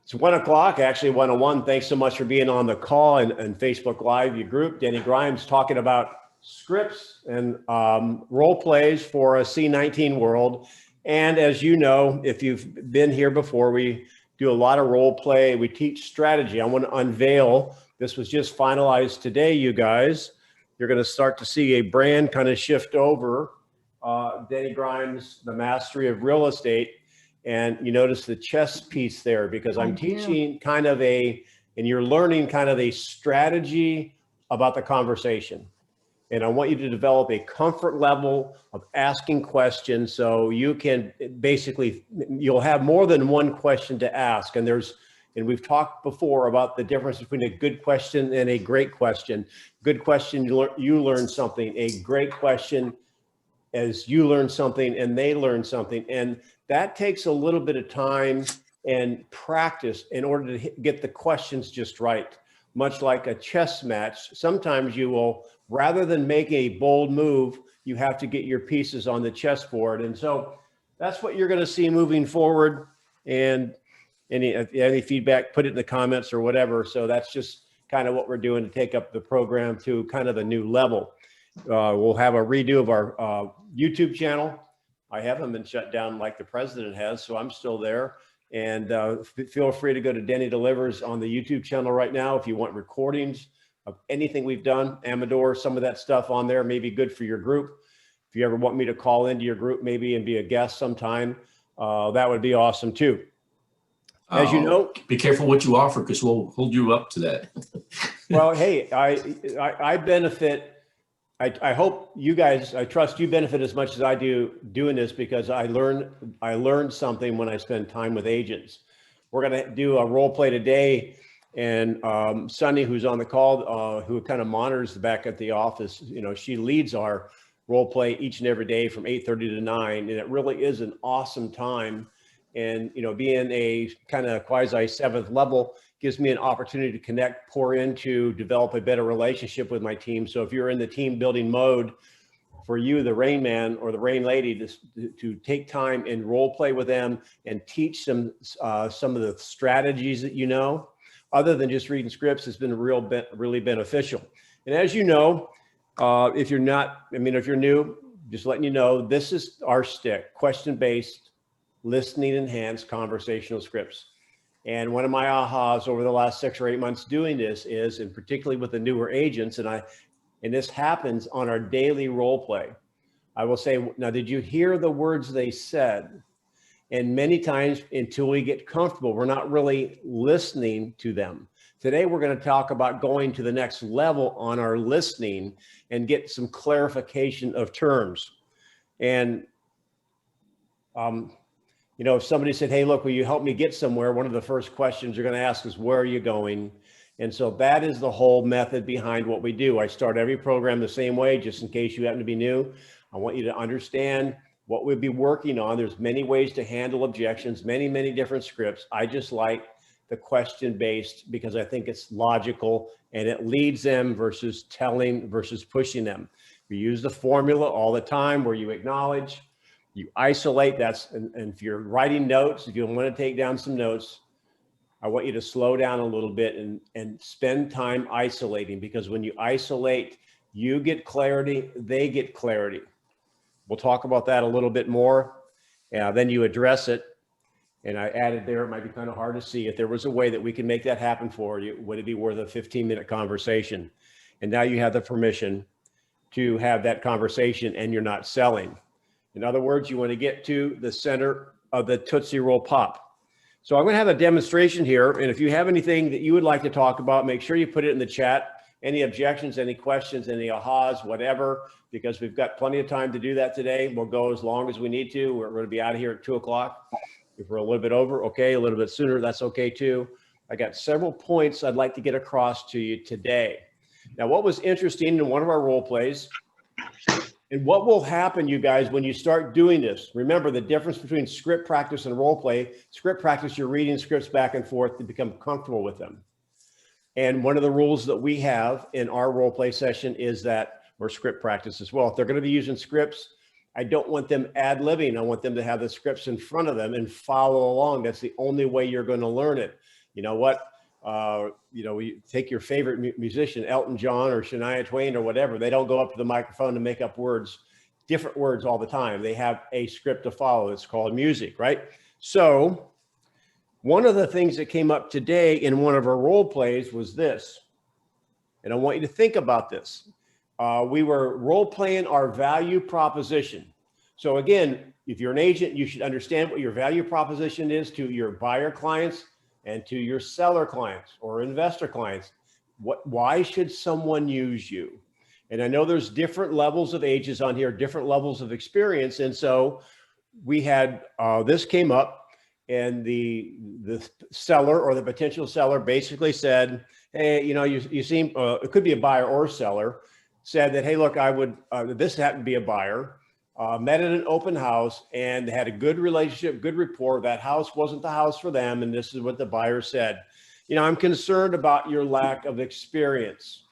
It's 1 o'clock, actually 1:01. Thanks so much for being on the call and Facebook Live, your group. Denny Grimes talking about scripts and role plays for a C19 world. And as you know, if you've been here before, we do a lot of role play. We teach strategy. I want to unveil, this was just finalized today, you guys. You're going to start to see a brand kind of shift over. Denny Grimes, the mastery of real estate. And you notice the chess piece there, because I'm teaching kind of and you're learning kind of a strategy about the conversation. And I want you to develop a comfort level of asking questions, so you can basically, you'll have more than one question to ask. And we've talked before about the difference between a good question and a great question. Good question, you learn something. A great question, as you learn something and they learn something. And that takes a little bit of time and practice in order to get the questions just right. Much like a chess match, sometimes you will, rather than make a bold move, you have to get your pieces on the chessboard. And so that's what you're going to see moving forward. And any feedback, put it in the comments or whatever. So that's just kind of what we're doing to take up the program to kind of a new level. We'll have a redo of our YouTube channel. I haven't been shut down like the president has, so I'm still there. And feel free to go to Denny Delivers on the YouTube channel right now if you want recordings of anything we've done. Amador, some of that stuff on there may be good for your group. If you ever want me to call into your group maybe and be a guest sometime, that would be awesome too. As you know, be careful what you offer, because we'll hold you up to that. Well, hey, I benefit. I hope you guys, I trust you benefit as much as I do doing this, because I learned something when I spend time with agents. We're going to do a role play today, and Sunny, who's on the call, who kind of monitors back at the office, you know, she leads our role play each and every day from 8:30 to 9, and it really is an awesome time. And, you know, being a kind of quasi 7th level gives me an opportunity to connect, pour into, develop a better relationship with my team. So if you're in the team building mode, for you, the Rain Man or the Rain Lady, to take time and role play with them and teach them some of the strategies that you know, other than just reading scripts, has been really beneficial. And as you know, if you're not, I mean, if you're new, just letting you know, this is our stick: question-based, listening enhanced conversational scripts. And one of my ahas over the last 6 or 8 months doing this is, and particularly with the newer agents, and this happens on our daily role play, I will say, now, did you hear the words they said? And many times, until we get comfortable, we're not really listening to them. Today, we're going to talk about going to the next level on our listening and get some clarification of terms. And you know, if somebody said, hey, look, will you help me get somewhere? One of the first questions you're going to ask is, where are you going? And so that is the whole method behind what we do. I start every program the same way, just in case you happen to be new. I want you to understand what we'll be working on. There's many ways to handle objections, many, many different scripts. I just like the question-based, because I think it's logical and it leads them versus telling versus pushing them. We use the formula all the time where you acknowledge, you isolate. And if you're writing notes, if you want to take down some notes, I want you to slow down a little bit and spend time isolating, because when you isolate, you get clarity, they get clarity. We'll talk about that a little bit more. Then you address it. And I added there, it might be kind of hard to see. If there was a way that we can make that happen for you, would it be worth a 15-minute conversation? And now you have the permission to have that conversation, and you're not selling. In other words, you want to get to the center of the Tootsie Roll Pop. So I'm going to have a demonstration here. And if you have anything that you would like to talk about, make sure you put it in the chat. Any objections, any questions, any ahas, whatever, because we've got plenty of time to do that today. We'll go as long as we need to. We're going to be out of here at 2 o'clock. If we're a little bit over, okay, a little bit sooner, that's okay too. I got several points I'd like to get across to you today. Now, what was interesting in one of our role plays, and what will happen, you guys, when you start doing this, remember the difference between script practice and role play. Script practice, you're reading scripts back and forth to become comfortable with them. And one of the rules that we have in our role play session is that, or script practice as well, if they're going to be using scripts, I don't want them ad-libbing. I want them to have the scripts in front of them and follow along. That's the only way you're going to learn it. You know what? You take your favorite musician, Elton John or Shania Twain or whatever. They don't go up to the microphone and make up words, different words all the time. They have a script to follow. It's called music, right? So one of the things that came up today in one of our role plays was this. And I want you to think about this. We were role playing our value proposition. So again, if you're an agent, you should understand what your value proposition is to your buyer clients and to your seller clients or investor clients. Why should someone use you? And I know there's different levels of ages on here, different levels of experience. And so we had, this came up and the seller or the potential seller basically said, hey, you seem, it could be a buyer or seller, said that, hey, look, I would, this happened to be a buyer, met at an open house and had a good relationship, good rapport. That house wasn't the house for them. And this is what the buyer said. I'm concerned about your lack of experience.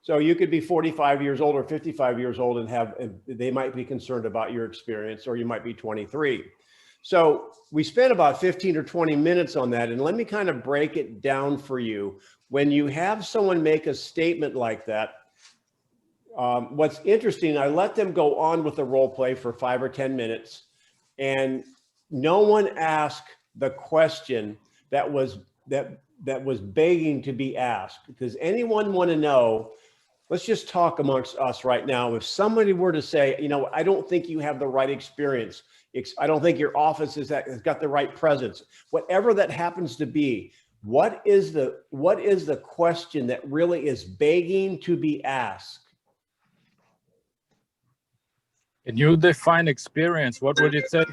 So you could be 45 years old or 55 years old and they might be concerned about your experience, or you might be 23. So we spent about 15 or 20 minutes on that. And let me kind of break it down for you. When you have someone make a statement like that, what's interesting, I let them go on with the role play for 5 or 10 minutes, and no one asked the question that was begging to be asked. Does anyone want to know? Let's just talk amongst us right now. If somebody were to say, I don't think you have the right experience. I don't think your office has got the right presence. Whatever that happens to be, what is the question that really is begging to be asked? Can you define experience? What would it take?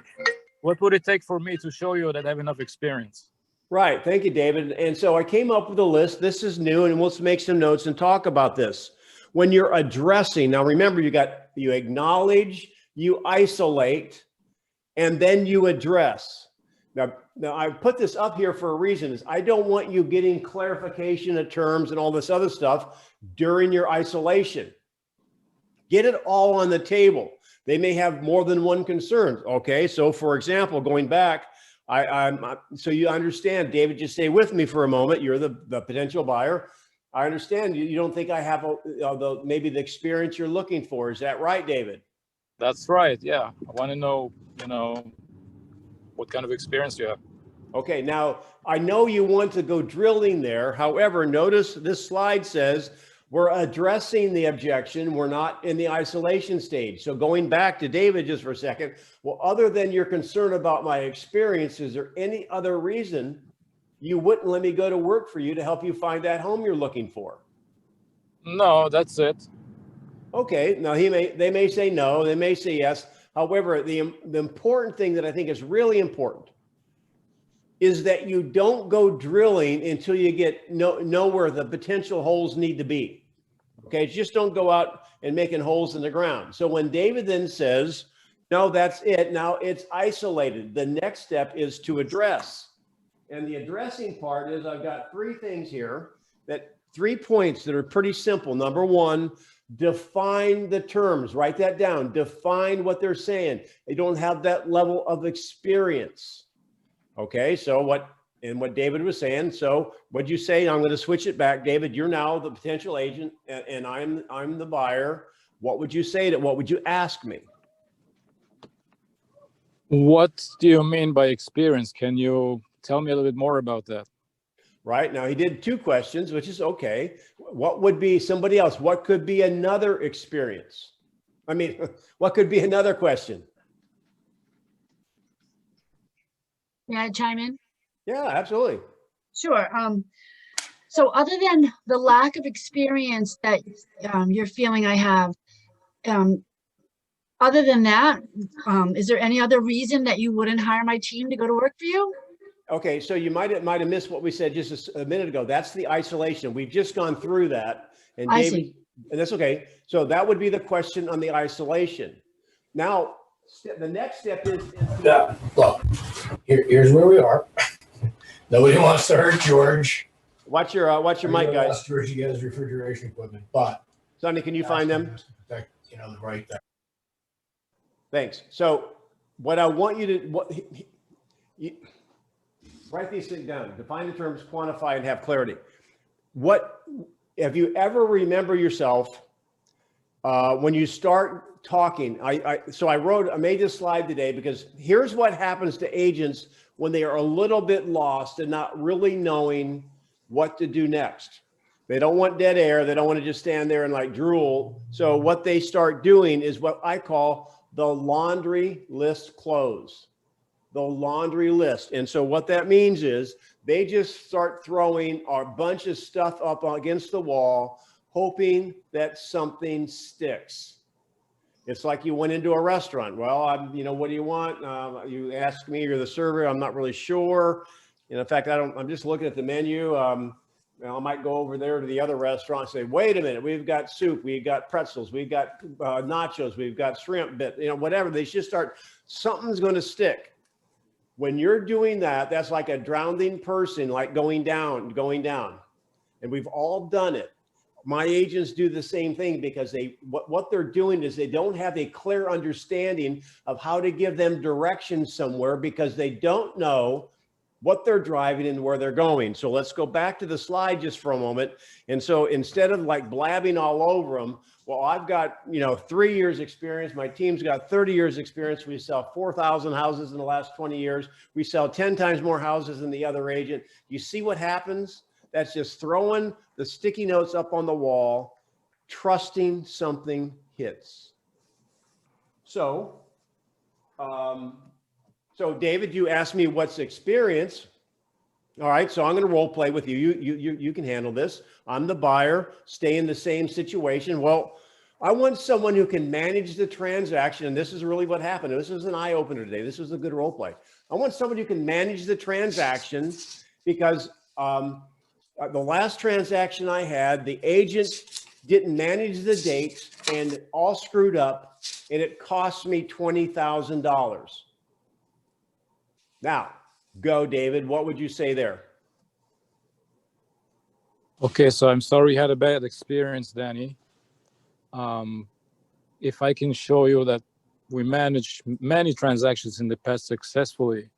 What would it take for me to show you that I have enough experience? Right. Thank you, David. And so I came up with a list. This is new, and let's make some notes and talk about this. When you're addressing, now remember, you acknowledge, you isolate, and then you address. Now I put this up here for a reason. Is I don't want you getting clarification of terms and all this other stuff during your isolation. Get it all on the table. They may have more than one concern. Okay, so for example, going back, so you understand, David, just stay with me for a moment. You're the potential buyer. I understand you don't think I have maybe the experience you're looking for. Is that right, David? That's right. Yeah, I want to know, what kind of experience you have. Okay, now I know you want to go drilling there. However, notice this slide says we're addressing the objection. We're not in the isolation stage. So going back to David just for a second, well, other than your concern about my experience, is there any other reason you wouldn't let me go to work for you to help you find that home you're looking for? No, that's it. Okay, now they may say no, they may say yes. However, the important thing that I think is really important is that you don't go drilling until you know where the potential holes need to be. Okay, just don't go out and making holes in the ground. So when David then says, no, that's it, now it's isolated. The next step is to address. And the addressing part is I've got 3 things here, 3 points that are pretty simple. Number 1, define the terms, write that down, define what they're saying. They don't have that level of experience. Okay, so what David was saying, so what'd you say? I'm going to switch it back. David, you're now the potential agent and I'm the buyer. What would you say what would you ask me? What do you mean by experience? Can you tell me a little bit more about that? Right, now he did 2 questions, which is okay. What would be somebody else? What could be another experience? I mean, what could be another question? May I chime in? Yeah, absolutely. Sure. So other than the lack of experience that you're feeling I have, other than that, is there any other reason that you wouldn't hire my team to go to work for you? Okay, so you might have missed what we said just a minute ago. That's the isolation. We've just gone through that. And I David, see. and that's okay. So that would be the question on the isolation. Now, the next step is Yeah, look, here's where we are. Nobody wants to hurt George. watch your mic, Nobody guys. wants to hurt you guys' refrigeration equipment, but Sonny, can you find them? the right there. Thanks. So what I want you to, write these things down, define the terms, quantify, and have clarity. What, have you ever remember yourself when you start talking? I made this slide today because here's what happens to agents when they are a little bit lost and not really knowing what to do next. They don't want dead air. They don't want to just stand there and like drool. So what they start doing is what I call the laundry list close. The laundry list. And so what that means is they just start throwing a bunch of stuff up against the wall, hoping that something sticks. It's like you went into a restaurant. Well, what do you want? You ask me, you're the server. I'm not really sure. And in fact, I'm just looking at the menu. I might go over there to the other restaurant and say, wait a minute, we've got soup, we've got pretzels, we've got nachos, we've got shrimp bit, whatever. They just start, something's going to stick. When you're doing that, that's like a drowning person, like going down. And we've all done it. My agents do the same thing because what they're doing is they don't have a clear understanding of how to give them direction somewhere because they don't know what they're driving and where they're going. So let's go back to the slide just for a moment. And so instead of like blabbing all over them, well, I've got, 3 years experience. My team's got 30 years experience. We sell 4,000 houses in the last 20 years. We sell 10 times more houses than the other agent. You see what happens? That's just throwing the sticky notes up on the wall, trusting something hits. So David, you asked me what's experience. All right, so I'm going to role play with you. You can handle this. I'm the buyer, stay in the same situation. Well, I want someone who can manage the transaction. And this is really what happened. This was an eye opener today. This was a good role play. I want someone who can manage the transaction because the last transaction I had, the agent didn't manage the dates and it all screwed up and it cost me $20,000. Now, go, David. What would you say there? Okay, so I'm sorry you had a bad experience, Danny. If I can show you that we managed many transactions in the past successfully,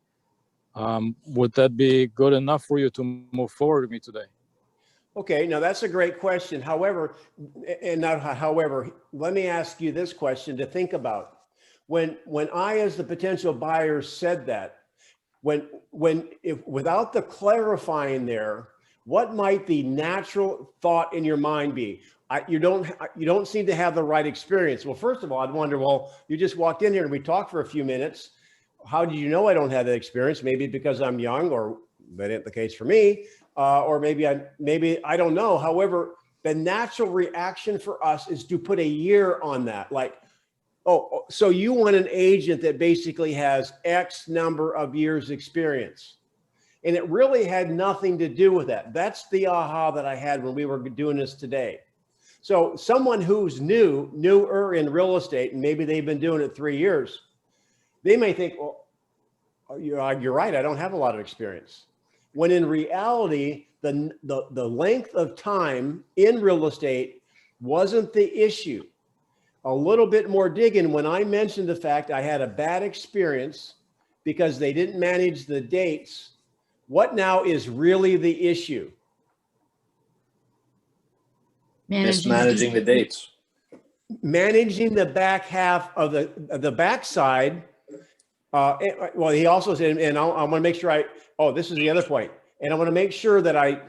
would that be good enough for you to move forward with me today? Okay, now that's a great question. However, let me ask you this question to think about. When I, as the potential buyer, said that, if without the clarifying there, what might the natural thought in your mind be? You don't seem to have the right experience. Well, first of all, I'd wonder, well, you just walked in here and we talked for a few minutes. How did you know I don't have that experience? Maybe because I'm young, or that ain't the case for me, or maybe I don't know. However, the natural reaction for us is to put a year on that, like, oh, so you want an agent that basically has X number of years experience. And it really had nothing to do with that. That's the aha that I had when we were doing this today. So someone who's newer in real estate, and maybe they've been doing it 3 years, they may think, well, you're right, I don't have a lot of experience. When in reality, the length of time in real estate wasn't the issue. A little bit more digging when I mentioned the fact I had a bad experience because they didn't manage the dates. What now is really the issue? Mismanaging the dates. Managing the back half of the backside. Well, he also said, and I want to make sure this is the other point. And I want to make sure that I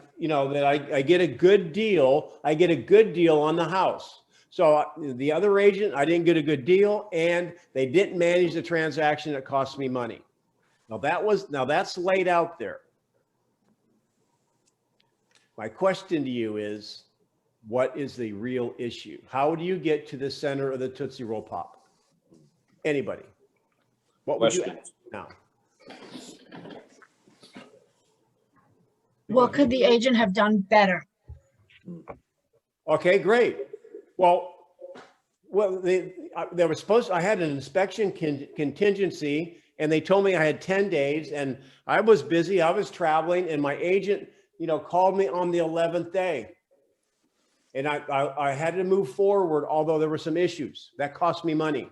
get a good deal. I get a good deal on the house. So the other agent, I didn't get a good deal, and they didn't manage the transaction. It cost me money. Now that's laid out there. My question to you is, what is the real issue? How do you get to the center of the Tootsie Roll Pop? Anybody? What would you ask now? What could the agent have done better? Okay, great. Well, they were supposed to, I had an inspection contingency, and they told me I had 10 days, and I was busy. I was traveling, and my agent, called me on the 11th day. And I had to move forward, although there were some issues that cost me money.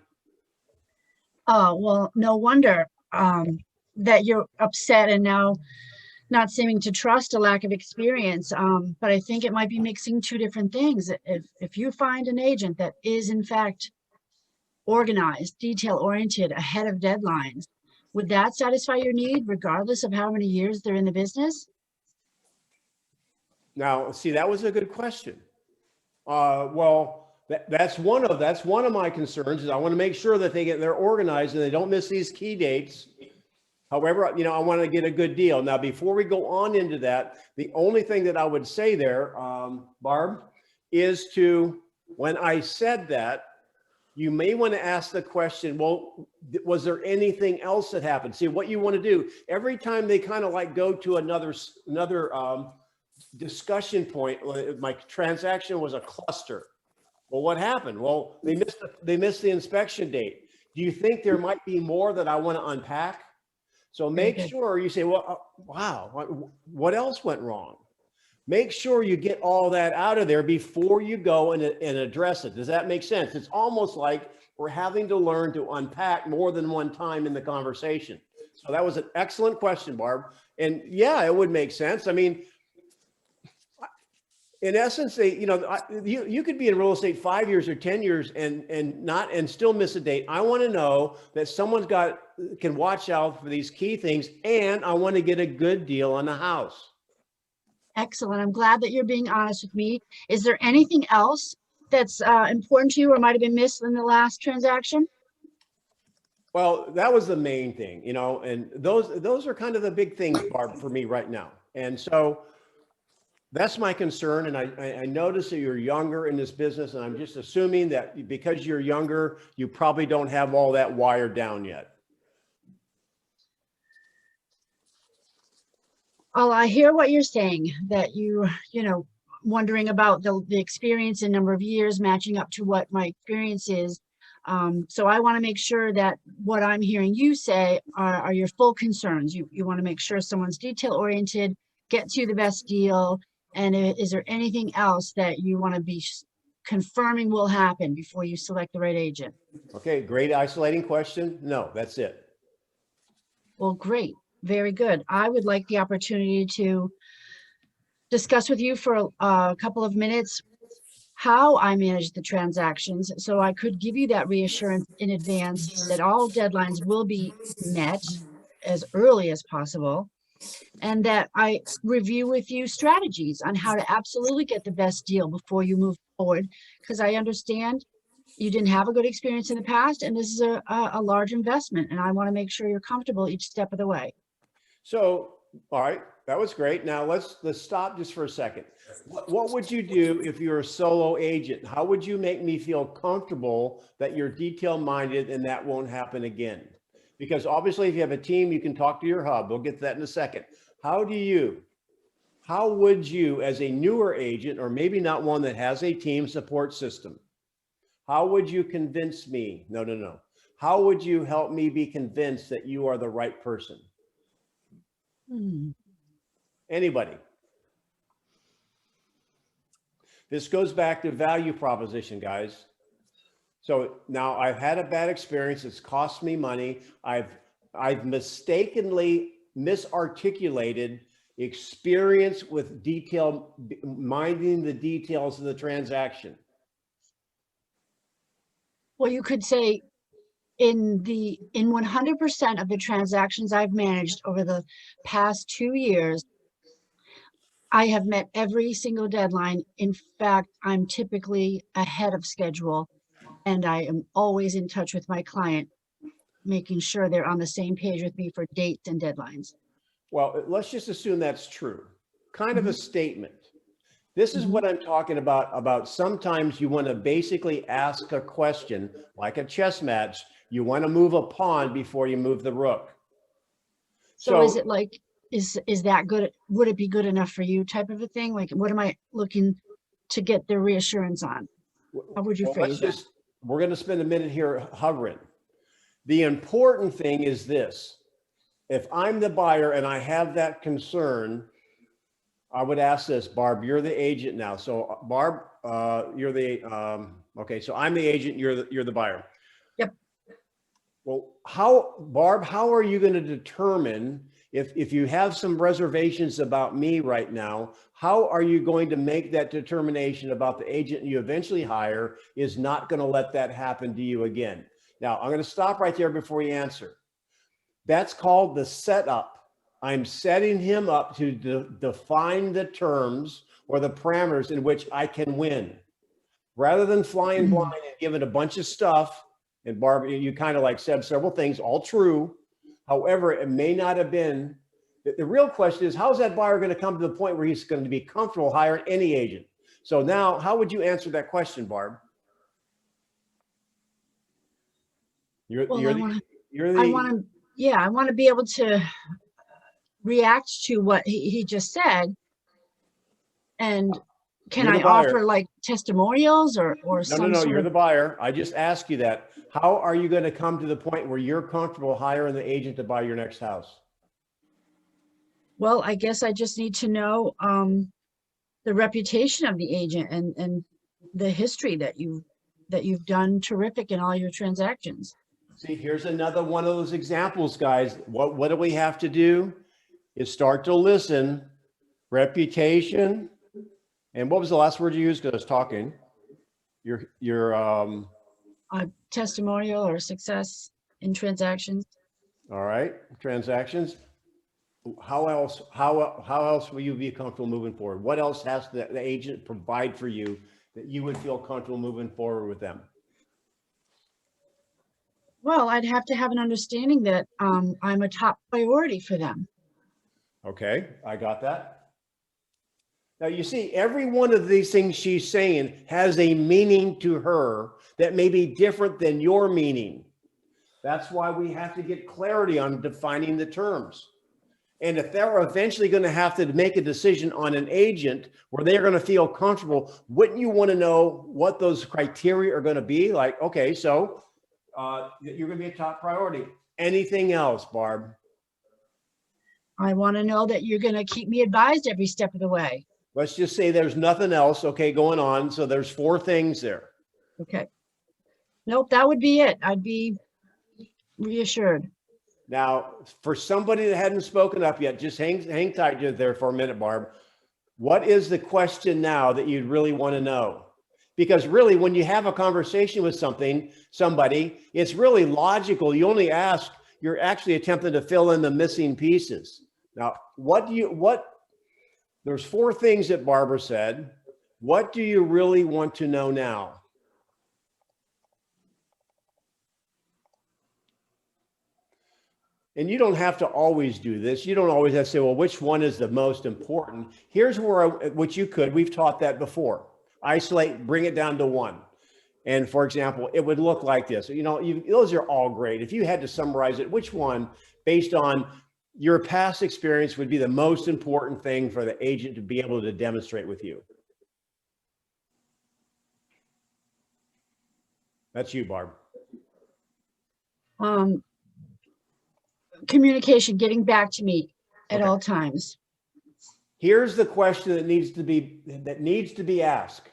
Oh, well, no wonder that you're upset and now not seeming to trust a lack of experience. But I think it might be mixing two different things. If you find an agent that is in fact organized, detail-oriented, ahead of deadlines, would that satisfy your need regardless of how many years they're in the business? Now, see, that was a good question. Well, that's one of my concerns is I want to make sure that they're organized and they don't miss these key dates. However, I want to get a good deal. Now, before we go on into that, the only thing that I would say there, Barb, is when I said that, you may want to ask the question, well, was there anything else that happened? See, what you want to do, every time they kind of like go to another discussion point, my transaction was a cluster. Well, what happened? Well, they missed the inspection date. Do you think there might be more that I want to unpack? So make sure you say, well, wow, what else went wrong? Make sure you get all that out of there before you go and address it. Does that make sense? It's almost like we're having to learn to unpack more than one time in the conversation. So that was an excellent question, Barb. And yeah, it would make sense. I mean, in essence, you could be in real estate 5 years or 10 years and still miss a date. I want to know that someone's can watch out for these key things, and I want to get a good deal on the house. Excellent. I'm glad that you're being honest with me. Is there anything else that's important to you or might have been missed in the last transaction? Well, that was the main thing, and those are kind of the big things, Barb, for me right now. And so that's my concern. And I notice that you're younger in this business, and I'm just assuming that because you're younger, you probably don't have all that wired down yet. Well, I hear what you're saying, that wondering about the experience in number of years matching up to what my experience is. So I want to make sure that what I'm hearing you say are your full concerns. You want to make sure someone's detail oriented, gets you the best deal. And is there anything else that you want to be confirming will happen before you select the right agent? Okay, great isolating question. No, that's it. Well, great. Very good. I would like the opportunity to discuss with you for a couple of minutes how I manage the transactions, so I could give you that reassurance in advance that all deadlines will be met as early as possible, and that I review with you strategies on how to absolutely get the best deal before you move forward, because I understand you didn't have a good experience in the past, and this is a large investment, and I want to make sure you're comfortable each step of the way. So, all right, that was great. Now let's stop just for a second. What would you do if you're a solo agent? How would you make me feel comfortable that you're detail minded and that won't happen again? Because obviously if you have a team, you can talk to your hub. We'll get to that in a second. How would you, as a newer agent, or maybe not one that has a team support system, how would you convince me? No. How would you help me be convinced that you are the right person? Anybody? This goes back to value proposition, guys. So now I've had a bad experience. It's cost me money. I've mistakenly misarticulated experience with minding the details of the transaction. Well, you could say in 100% of the transactions I've managed over the past 2 years, I have met every single deadline. In fact, I'm typically ahead of schedule, and I am always in touch with my client, making sure they're on the same page with me for dates and deadlines. Well, let's just assume that's true. Kind of a statement. This is what I'm talking about sometimes you want to basically ask a question like a chess match. You want to move a pawn before you move the rook. So is it like, is that good? Would it be good enough for you type of a thing? Like, what am I looking to get their reassurance on? How would you phrase that? We're going to spend a minute here hovering. The important thing is this. If I'm the buyer and I have that concern, I would ask this, Barb, you're the agent now. So Barb, you're the, okay, so I'm the agent, you're the buyer. Yep. Well, Barb, how are you going to determine if you have some reservations about me right now, how are you going to make that determination about the agent you eventually hire is not going to let that happen to you again? Now, I'm going to stop right there before you answer. That's called the setup. I'm setting him up to define the terms or the parameters in which I can win. Rather than flying blind and giving a bunch of stuff, and Barb, you kind of like said several things, all true. However, it may not have been. The real question is, how is that buyer going to come to the point where he's going to be comfortable hiring any agent? So now, how would you answer that question, Barb? I want to be able to react to what he just said. And can I offer like testimonials or some No, you're the buyer. I just asked you that. How are you going to come to the point where you're comfortable hiring the agent to buy your next house? Well, I guess I just need to know the reputation of the agent and the history that you've done terrific in all your transactions. See, here's another one of those examples, guys. What do we have to do is start to listen. Reputation. And what was the last word you used? Because I was talking. Your testimonial or success in transactions. All right, transactions. How else will you be comfortable moving forward? What else has the agent provide for you that you would feel comfortable moving forward with them? Well, I'd have to have an understanding that I'm a top priority for them. Okay, I got that. Now, you see, every one of these things she's saying has a meaning to her that may be different than your meaning. That's why we have to get clarity on defining the terms. And if they're eventually going to have to make a decision on an agent where they're going to feel comfortable, wouldn't you want to know what those criteria are going to be? Like, okay, so you're going to be a top priority. Anything else, Barb? I want to know that you're going to keep me advised every step of the way. Let's just say there's nothing else, okay, going on. So there's 4 things there. Okay. Nope, that would be it. I'd be reassured. Now, for somebody that hadn't spoken up yet, just hang tight there for a minute, Barb. What is the question now that you'd really want to know? Because really, when you have a conversation with somebody, it's really logical. You only ask, you're actually attempting to fill in the missing pieces. Now, there's 4 things that Barbara said. What do you really want to know now? And you don't have to always do this. You don't always have to say, well, which one is the most important? Here's which you could. We've taught that before. Isolate, bring it down to 1. And for example, it would look like this. You know, those are all great. If you had to summarize it, which one, based on your past experience, would be the most important thing for the agent to be able to demonstrate with you? That's you, Barb. Communication, getting back to me at all times. Here's the question that needs to be asked.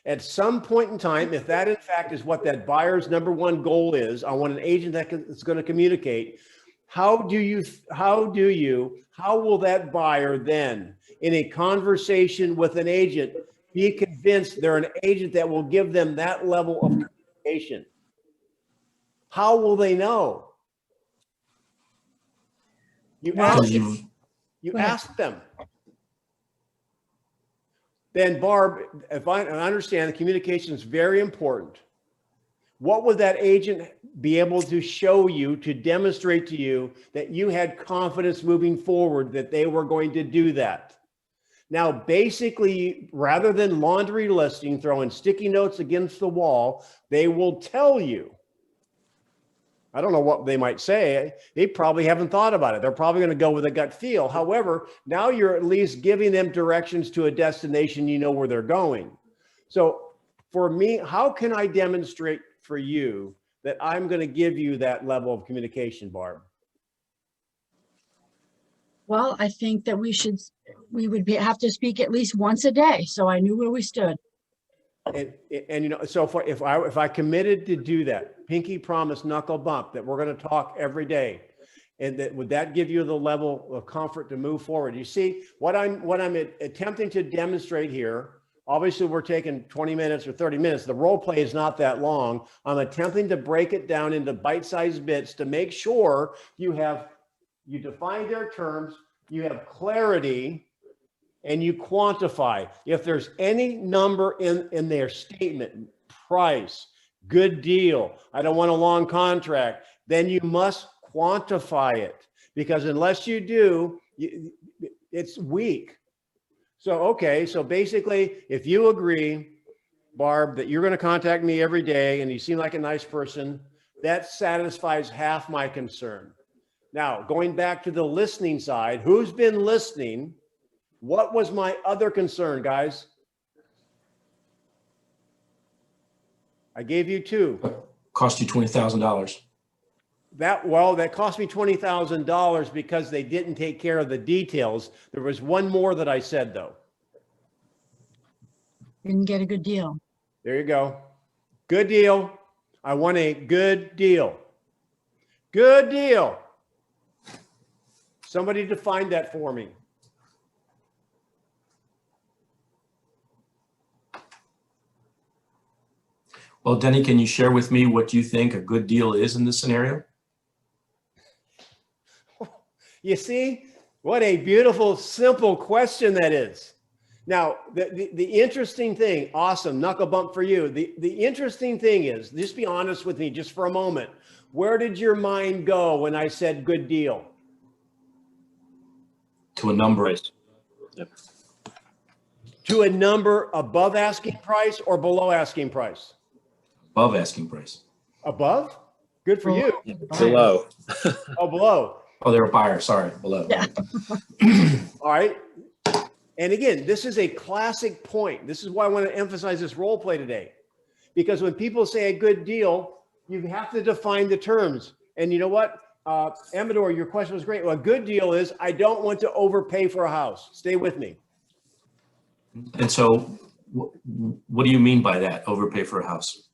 At some point in time, if that in fact is what that buyer's number 1 goal is, I want an agent that's going to communicate. How will that buyer then, in a conversation with an agent, be convinced they're an agent that will give them that level of communication? How will they know? You ask them. Then Barb, if I understand, the communication is very important. What would that agent be able to show you, to demonstrate to you that you had confidence moving forward that they were going to do that? Now, basically, rather than laundry listing, throwing sticky notes against the wall, they will tell you. I don't know what they might say. They probably haven't thought about it. They're probably going to go with a gut feel. However, now you're at least giving them directions to a destination, you know where they're going. So for me, how can I demonstrate for you that I'm going to give you that level of communication, Barb? Well, I think that we would have to speak at least once a day, so I knew where we stood. And you know, so if I committed to do that, pinky promise knuckle bump that we're going to talk every day? And that, would that give you the level of comfort to move forward? You see what I'm attempting to demonstrate here. Obviously we're taking 20 minutes or 30 minutes. The role play is not that long. I'm attempting to break it down into bite-sized bits to make sure you define their terms, you have clarity, and you quantify. If there's any number in their statement, price, good deal, I don't want a long contract, then you must quantify it, because unless you do, it's weak. So, okay, so basically, if you agree, Barb, that you're going to contact me every day and you seem like a nice person, that satisfies half my concern. Now, going back to the listening side, who's been listening? What was my other concern, guys? I gave you two. Cost you $20,000. That cost me $20,000 because they didn't take care of the details. There was one more that I said, though. Didn't get a good deal. There you go. Good deal. I want a good deal. Good deal. Somebody define that for me. Well, Denny, can you share with me what you think a good deal is in this scenario? You see, what a beautiful, simple question that is. Now, the interesting thing, awesome, knuckle bump for you. The interesting thing is, just be honest with me just for a moment. Where did your mind go when I said good deal? To a number. Yep. To a number above asking price or below asking price? Above asking price. Above? Good for you. Below. Oh, below. Oh, they're a buyer. Sorry, below. Yeah. All right. And again, this is a classic point. This is why I want to emphasize this role play today. Because when people say a good deal, you have to define the terms. And you know what? Amador, your question was great. Well, a good deal is I don't want to overpay for a house. Stay with me. And so what do you mean by that, overpay for a house?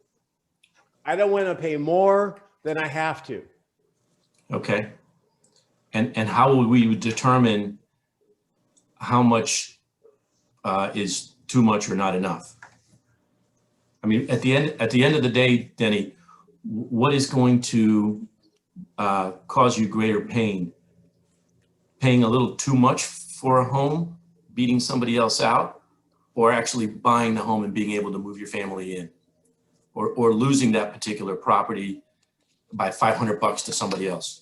I don't want to pay more than I have to. Okay. And how would we determine how much is too much or not enough? I mean, at the end of the day, Denny, what is going to cause you greater pain? Paying a little too much for a home, beating somebody else out, or actually buying the home and being able to move your family in, or losing that particular property by $500 to somebody else?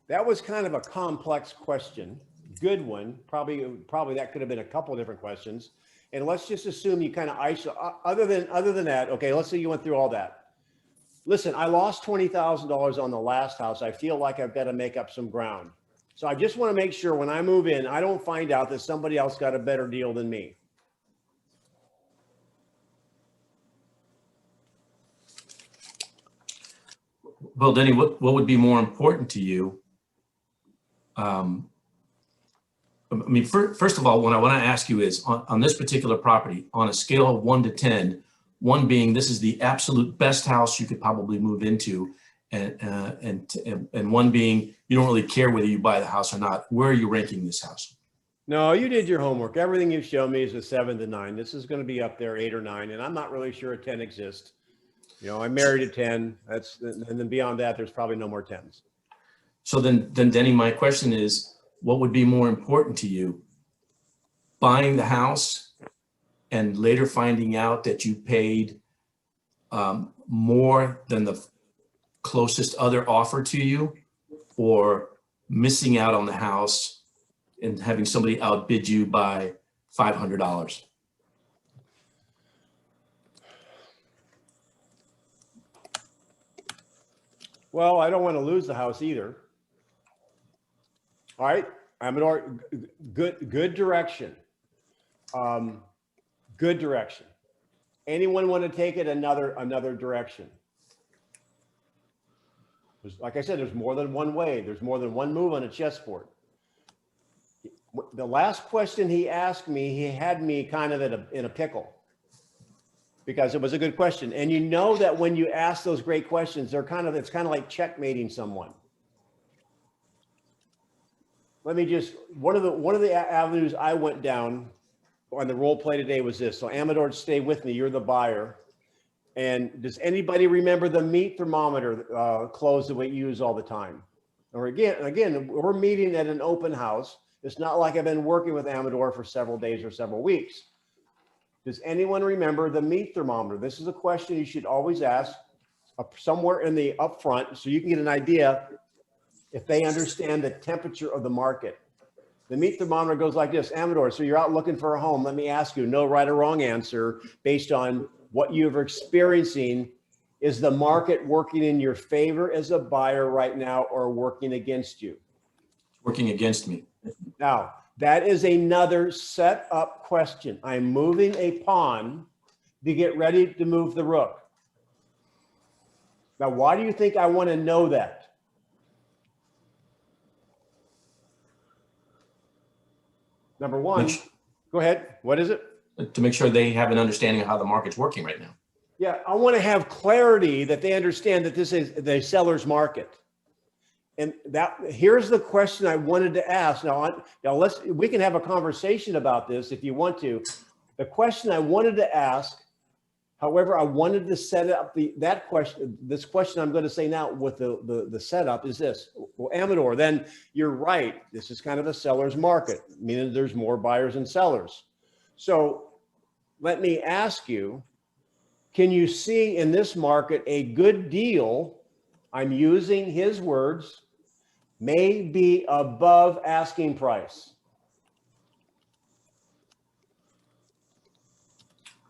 That was kind of a complex question. Good one. Probably that could have been a couple of different questions. And let's just assume you kind of isolate. Other than that, okay, let's say you went through all that. Listen, I lost $20,000 on the last house. I feel like I've got to make up some ground. So I just want to make sure when I move in, I don't find out that somebody else got a better deal than me. Well, Denny, what would be more important to you? I mean, first of all, what I want to ask you is on this particular property, on a scale of 1 to 10, 1 being this is the absolute best house you could probably move into, and 1 being you don't really care whether you buy the house or not. Where are you ranking this house? No, you did your homework. Everything you've shown me is a 7 to 9. This is going to be up there 8 or 9, and I'm not really sure a 10 exists. You know, I'm married at 10. And then beyond that, there's probably no more 10s. So then Denny, my question is, what would be more important to you? Buying the house and later finding out that you paid more than the closest other offer to you, or missing out on the house and having somebody outbid you by $500? Well, I don't want to lose the house either. All right, good direction. Good direction. Anyone want to take it another direction? Like I said, there's more than one way. There's more than one move on a chessboard. The last question he asked me, he had me kind of in a pickle. because it was a good question. And you know that when you ask those great questions, it's kind of like checkmating someone. Let me just, one of the avenues I went down on the role play today was this. So Amador, stay with me. You're the buyer. And does anybody remember the meat thermometer clothes that we use all the time? Or again, we're meeting at an open house. It's not like I've been working with Amador for several days or several weeks. Does anyone remember the meat thermometer? This is a question you should always ask somewhere in the upfront so you can get an idea if they understand the temperature of the market. The meat thermometer goes like this. Amador, so you're out looking for a home. Let me ask you, no right or wrong answer based on what you're experiencing. Is the market working in your favor as a buyer right now or working against you? Working against me. Now, that is another set up question. I'm moving a pawn to get ready to move the rook. Now, why do you think I want to know that? Number one, go ahead. What is it? To make sure they have an understanding of how the market's working right now. Yeah, I want to have clarity that they understand that this is the seller's market. And here's the question I wanted to ask. Now we can have a conversation about this if you want to. The question I wanted to ask, however, I wanted to set up this question I'm going to say now with the setup is this. Well, Amador, then you're right. This is kind of a seller's market, meaning there's more buyers than sellers. So let me ask you, can you see in this market a good deal? I'm using his words, may be above asking price.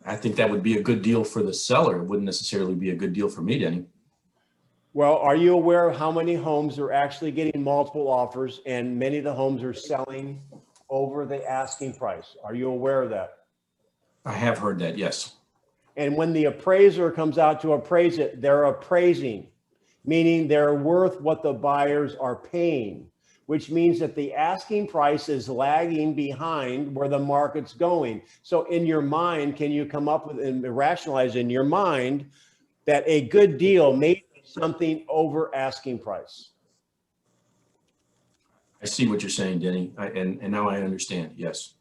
I think that would be a good deal for the seller. It wouldn't necessarily be a good deal for me, Denny. Well, are you aware of how many homes are actually getting multiple offers and many of the homes are selling over the asking price? Are you aware of that? I have heard that, yes. And when the appraiser comes out to appraise it, they're appraising, meaning they're worth what the buyers are paying, which means that the asking price is lagging behind where the market's going. So in your mind, can you come up with and rationalize in your mind that a good deal may be something over asking price? I see what you're saying, Denny, and now I understand, yes.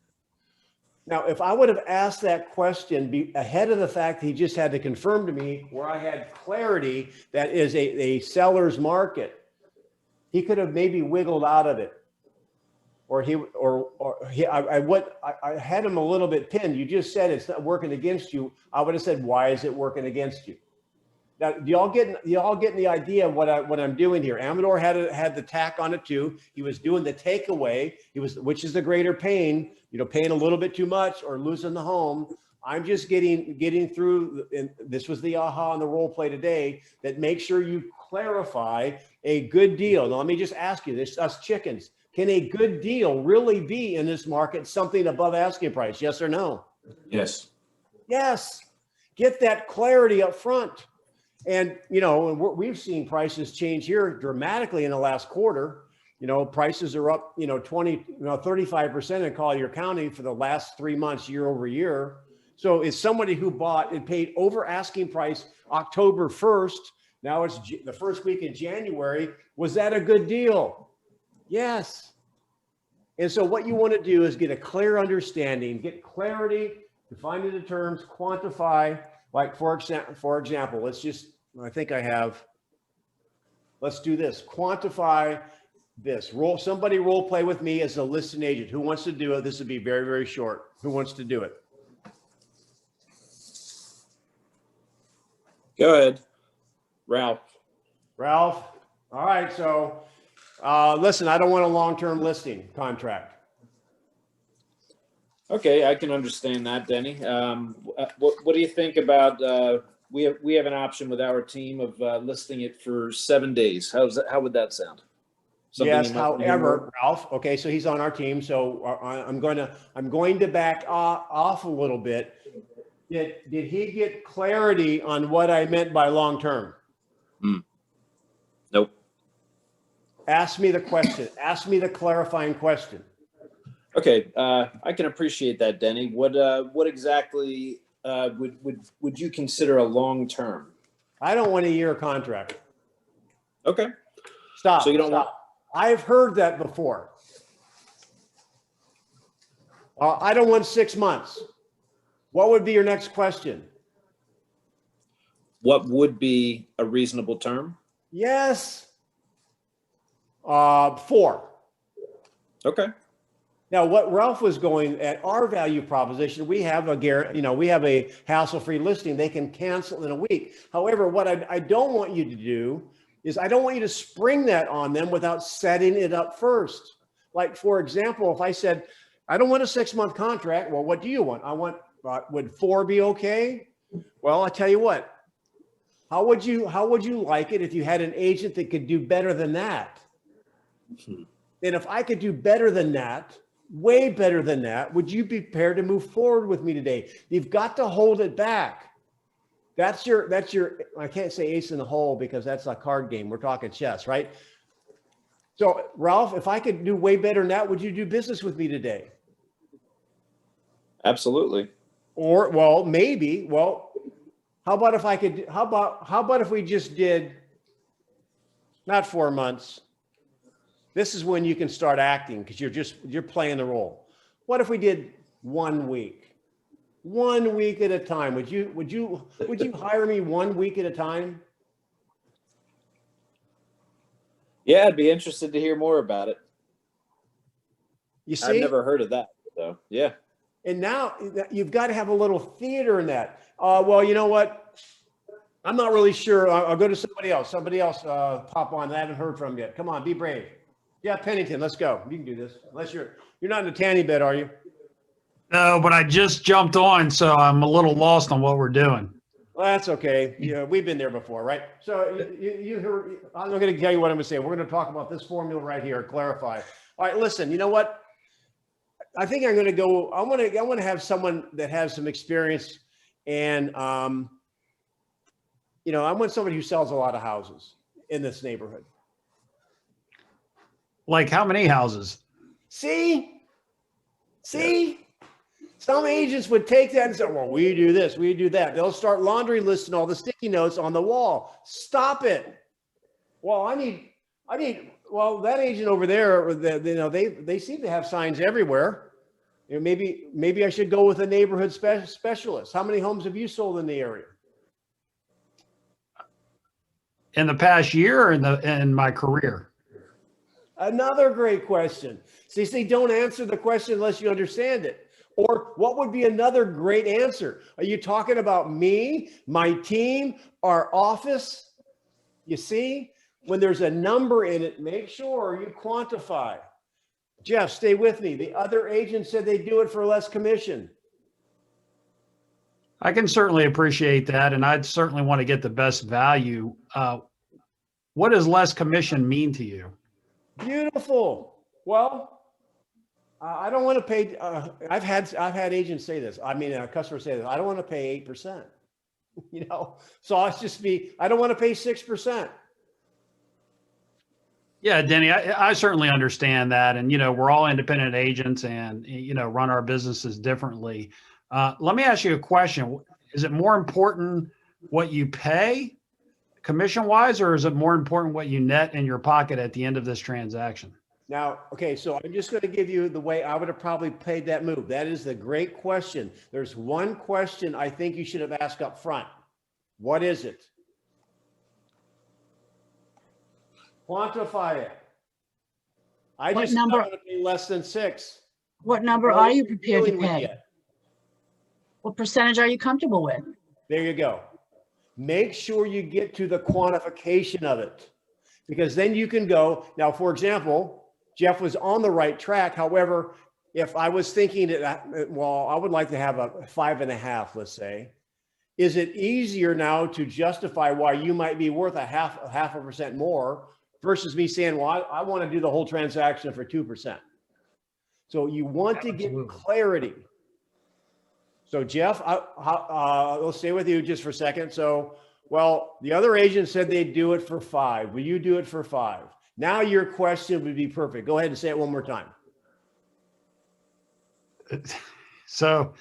Now, if I would have asked that question ahead of the fact he just had to confirm to me where I had clarity that is a seller's market, he could have maybe wiggled out of it. I had him a little bit pinned. You just said it's not working against you. I would have said, why is it working against you? Now, do y'all getting the idea of what I'm doing here? Amador had the tack on it too. He was doing the takeaway. Which is the greater pain, paying a little bit too much or losing the home. I'm just getting through, and this was the aha on the role play today, that make sure you clarify a good deal. Now, let me just ask you this, us chickens, can a good deal really be in this market something above asking price? Yes or no? Yes. Yes. Get that clarity up front. And, we've seen prices change here dramatically in the last quarter. Prices are up, 35% in Collier County for the last 3 months, year over year. So it's somebody who bought and paid over asking price October 1st. Now it's the first week in January. Was that a good deal? Yes. And so what you want to do is get a clear understanding, get clarity, define the terms, quantify. Like for example, let's do this. Quantify this. Somebody role play with me as a listing agent. Who wants to do it? This would be very, very short. Who wants to do it? Go ahead. Ralph. Ralph. All right. So listen, I don't want a long-term listing contract. Okay, I can understand that, Denny. What do you think about we have an option with our team of listing it for 7 days? How would that sound? Yes, however, Ralph, okay, so he's on our team, so I'm going to back off a little bit. Did he get clarity on what I meant by long term? Nope. Ask me the question. Ask me the clarifying question. Okay, I can appreciate that, Denny. What exactly would you consider a long term? I don't want a year contract. Okay. Stop. So you don't stop. I've heard that before. I don't want 6 months. What would be your next question? What would be a reasonable term? Yes. 4. Okay. Now, what Ralph was going at our value proposition, we have a hassle-free listing. They can cancel in a week. However, what I don't want you to do is I don't want you to spring that on them without setting it up first. Like, for example, if I said, I don't want a 6-month contract. Well, what do you want? I want, would 4 be okay? Well, I tell you what, how would you like it if you had an agent that could do better than that? And if I could do better than that, way better than that, would you be prepared to move forward with me today? You've got to hold it back. That's your, I can't say ace in the hole because that's a card game. We're talking chess, right? So Ralph, if I could do way better than that, would you do business with me today? Absolutely. Or, well, maybe, well, how about if I could, how about if we just did not 4 months? This is when you can start acting because you're playing the role. What if we did 1 week? 1 week at a time. Would you hire me 1 week at a time? Yeah, I'd be interested to hear more about it. You see? I've never heard of that. So yeah. And now you've got to have a little theater in that. Well, you know what? I'm not really sure. I'll go to somebody else. Somebody else pop on. I haven't heard from yet. Come on, be brave. Yeah, Pennington, let's go. You can do this. Unless you're not in the tanny bed, are you? No, but I just jumped on, so I'm a little lost on what we're doing. Well, that's okay. Yeah, we've been there before, right? So you heard, I'm going to tell you what I'm going to say. We're going to talk about this formula right here, clarify. All right, listen, you know what? I think I'm going to go, I want to have someone that has some experience and, I want somebody who sells a lot of houses in this neighborhood. Like how many houses? See, some agents would take that and say, well, we do this, we do that. They'll start laundry listing all the sticky notes on the wall. Stop it. Well, well, that agent over there, they seem to have signs everywhere. Maybe I should go with a neighborhood specialist. How many homes have you sold in the area? In the past year or in my career? Another great question. See, don't answer the question unless you understand it. Or what would be another great answer? Are you talking about me, my team, our office? You see, when there's a number in it, make sure you quantify. Jeff, stay with me. The other agent said they do it for less commission. I can certainly appreciate that, and I'd certainly want to get the best value. What does less commission mean to you? Beautiful. Well, I don't want to pay. I've had agents say this. Customers say this. I don't want to pay 8%. So it's just I don't want to pay 6%. Yeah, Denny, I certainly understand that. And, we're all independent agents and, run our businesses differently. Let me ask you a question. Is it more important what you pay commission-wise, or is it more important what you net in your pocket at the end of this transaction? Now, okay, so I'm just going to give you the way I would have probably played that move. That is the great question. There's one question I think you should have asked up front. What is it? Quantify it. I What just number? want to pay less than 6. What number What are you prepared to dealing with pay? yet? What percentage are you comfortable with? There you go. Make sure you get to the quantification of it, because then you can go. Now, for example, Jeff was on the right track. However, if I was thinking that, well, I would like to have a 5.5, let's say, is it easier now to justify why you might be worth a half a percent more versus me saying, well, I want to do the whole transaction for 2%. So you want to get clarity. So Jeff, I'll stay with you just for a second. So, well, the other agent said they'd do it for 5. Will you do it for 5? Now your question would be perfect. Go ahead and say it one more time. So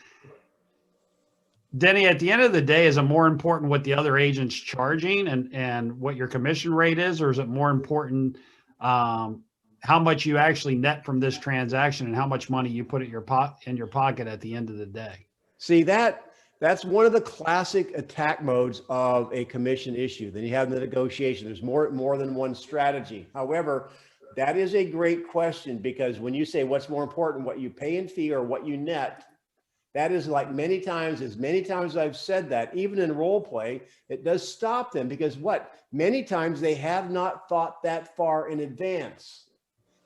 Denny, at the end of the day, is it more important what the other agent's charging and what your commission rate is, or is it more important how much you actually net from this transaction and how much money you put in your pocket at the end of the day? See, that's one of the classic attack modes of a commission issue. Then you have the negotiation. There's more than one strategy. However, that is a great question, because when you say what's more important, what you pay in fee or what you net, that is like many times I've said that, even in role play, it does stop them, because many times they have not thought that far in advance.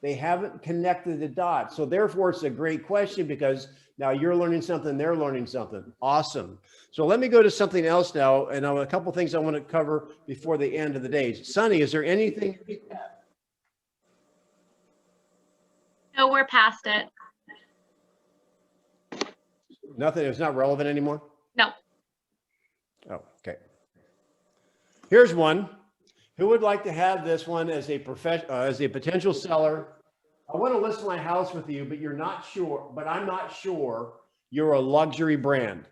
They haven't connected the dots. So therefore, it's a great question, because now you're learning something, they're learning something. Awesome. So let me go to something else now, and a couple things I want to cover before the end of the day. Sunny, is there anything? No, we're past it. Nothing, it's not relevant anymore? No. Oh, okay. Here's one. Who would like to have this one as a potential seller? I want to list my house with you, but you're not sure, but I'm not sure you're a luxury brand.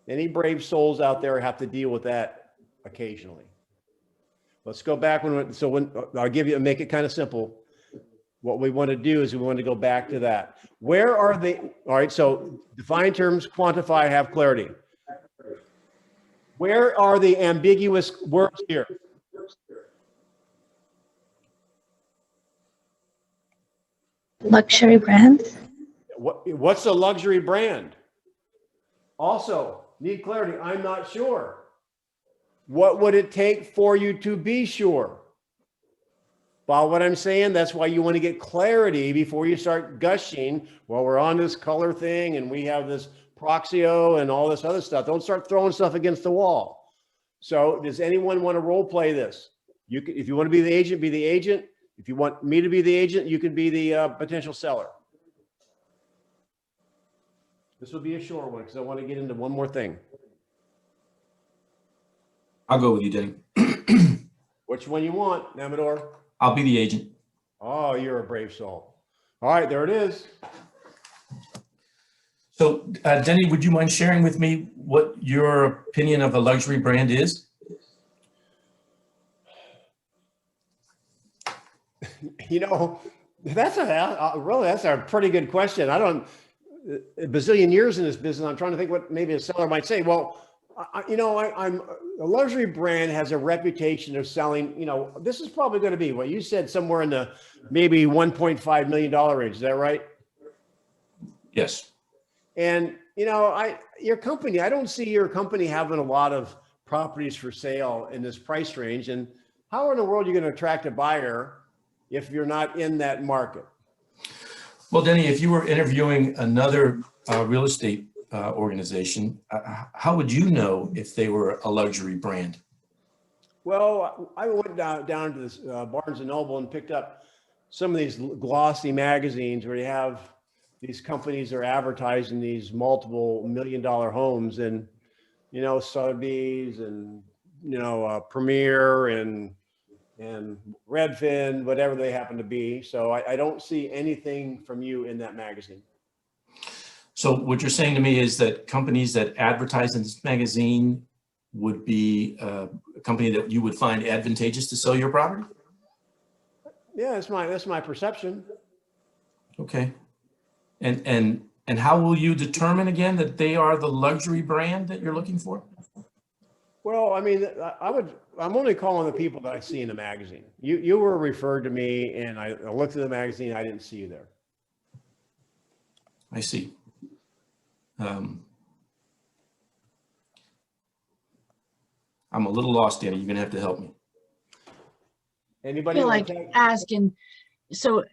Any brave souls out there have to deal with that occasionally. Let's go back when I'll make it kind of simple. What we want to do is we want to go back to that. Where are they? All right, so define terms, quantify, have clarity. Where are the ambiguous words here? Luxury brands. What's a luxury brand? Also, need clarity. I'm not sure. What would it take for you to be sure? Follow what I'm saying? That's why you want to get clarity before you start gushing. Well, we're on this color thing and we have this Proxio and all this other stuff. Don't start throwing stuff against the wall. So does anyone want to role play this? You can, if you want to be the agent, be the agent. If you want me to be the agent, you can be the potential seller. This will be a short one because I want to get into one more thing. I'll go with you, Denny. Which one you want, Amador? I'll be the agent. Oh, you're a brave soul. All right, there it is. So, Denny, would you mind sharing with me what your opinion of a luxury brand is? You know, that's a pretty good question. I don't, a bazillion years in this business, I'm trying to think what maybe a seller might say. Well, I'm a luxury brand has a reputation of selling, this is probably going to be what you said, somewhere in the maybe $1.5 million range. Is that right? Yes. And, your company, I don't see your company having a lot of properties for sale in this price range. And how in the world are you going to attract a buyer if you're not in that market? Well, Denny, if you were interviewing another real estate organization, how would you know if they were a luxury brand? Well, I went down to this Barnes & Noble and picked up some of these glossy magazines where you have these companies are advertising these multiple $1 million homes, and, Sotheby's and, Premier and Redfin, whatever they happen to be. So I don't see anything from you in that magazine. So what you're saying to me is that companies that advertise in this magazine would be a company that you would find advantageous to sell your property? Yeah, that's my perception. Okay. And how will you determine again that they are the luxury brand that you're looking for? Well, I mean, I'm only calling the people that I see in the magazine. You were referred to me and I looked at the magazine. I didn't see you there. I see. I'm a little lost, Danny. You're gonna have to help me. I Anybody feel like asking, so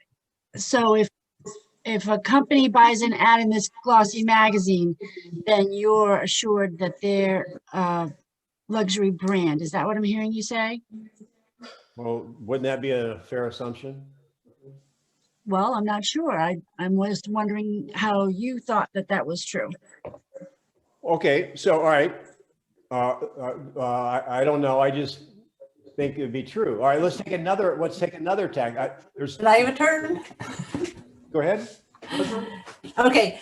if a company buys an ad in this glossy magazine, then you're assured that they're a luxury brand. Is that what I'm hearing you say? Well, wouldn't that be a fair assumption? Well, I'm not sure. I'm just wondering how you thought that was true. Okay, so all right. I don't know. I just think it'd be true. All right, let's take another tag. Did I have a turn? Go ahead. Okay,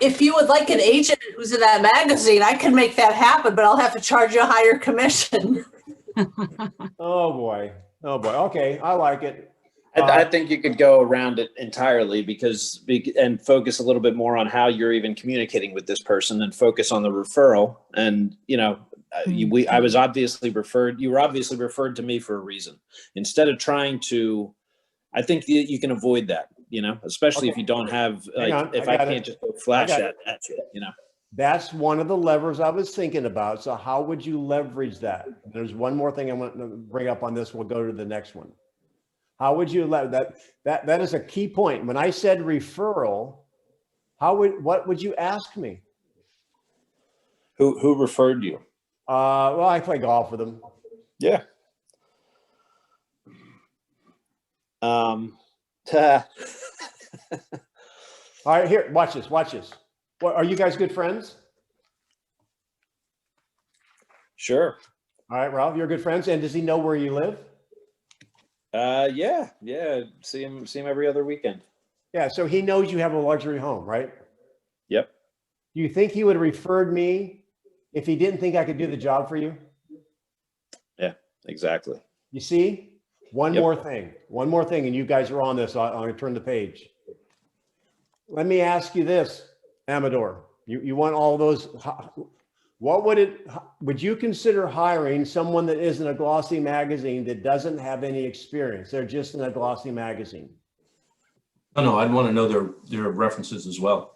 if you would like an agent who's in that magazine, I can make that happen, but I'll have to charge you a higher commission. Oh, boy. Oh, boy. Okay, I like it. I think you could go around it entirely and focus a little bit more on how you're even communicating with this person, and focus on the referral. And you were obviously referred to me for a reason. Instead of trying to, I think you can avoid that. Especially if you don't have, if I can't just go flash at you. That's one of the levers I was thinking about. So how would you leverage that? There's one more thing I want to bring up on this. We'll go to the next one. How would you that is a key point. When I said referral, what would you ask me? Who referred you? Well, I play golf with them. Yeah. All right, here, watch this. What, are you guys good friends? Sure. All right, Ralph, you're good friends. And does he know where you live? Yeah. See him every other weekend. Yeah, so he knows you have a luxury home, right? Yep. Do you think he would have referred me if he didn't think I could do the job for you? Yeah, exactly. You see? One more thing, and you guys are on this. I'm going to turn the page. Let me ask you this, Amador. You want all those? What would you consider hiring someone that isn't a glossy magazine, that doesn't have any experience? They're just in a glossy magazine. No, I'd want to know their references as well.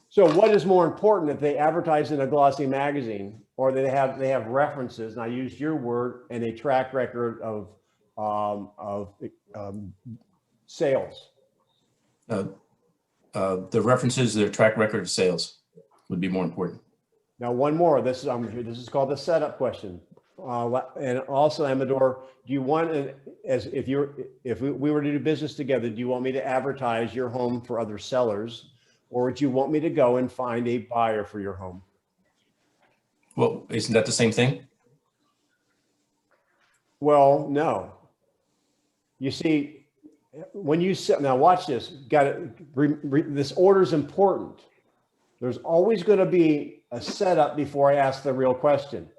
So what is more important, if they advertise in a glossy magazine, or they have references, and I used your word, and a track record of sales? The references, their track record of sales would be more important. Now, one more. This is called the setup question. And also, Amador, do you want, if we were to do business together, do you want me to advertise your home for other sellers, or would you want me to go and find a buyer for your home? Well, isn't that the same thing? Well, no. You see, when you sit, now watch this, this order is important. There's always going to be a setup before I ask the real question.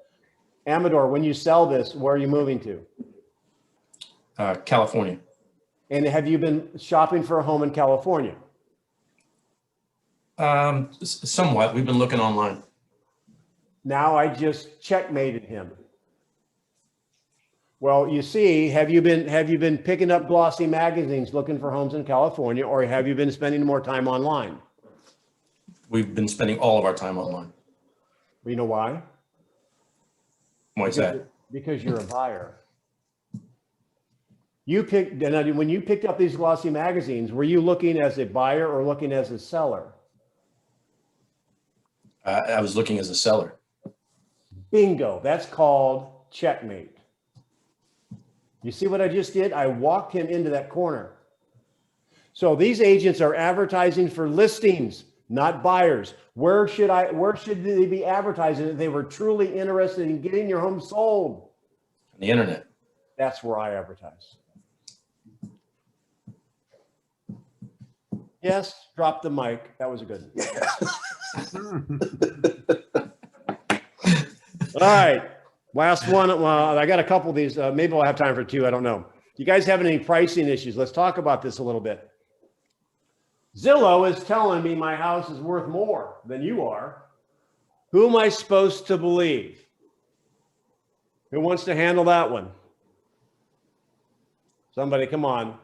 Amador, when you sell this, where are you moving to? California. And have you been shopping for a home in California? Somewhat. We've been looking online. Now I just checkmated him. Well, you see, have you been picking up glossy magazines looking for homes in California, or have you been spending more time online? We've been spending all of our time online. Well, you know why? Why is that? Because you're a buyer. When you picked up these glossy magazines, were you looking as a buyer or looking as a seller? I was looking as a seller. Bingo. That's called checkmate. You see what I just did? I walked him into that corner. So these agents are advertising for listings, not buyers. Where should they be advertising if they were truly interested in getting your home sold? On the internet. That's where I advertise. Yes, drop the mic. That was a good one. All right. Last one. Well, I got a couple of these. Maybe I'll have time for two. I don't know. You guys have any pricing issues? Let's talk about this a little bit. Zillow is telling me my house is worth more than you are. Who am I supposed to believe? Who wants to handle that one? Somebody, come on.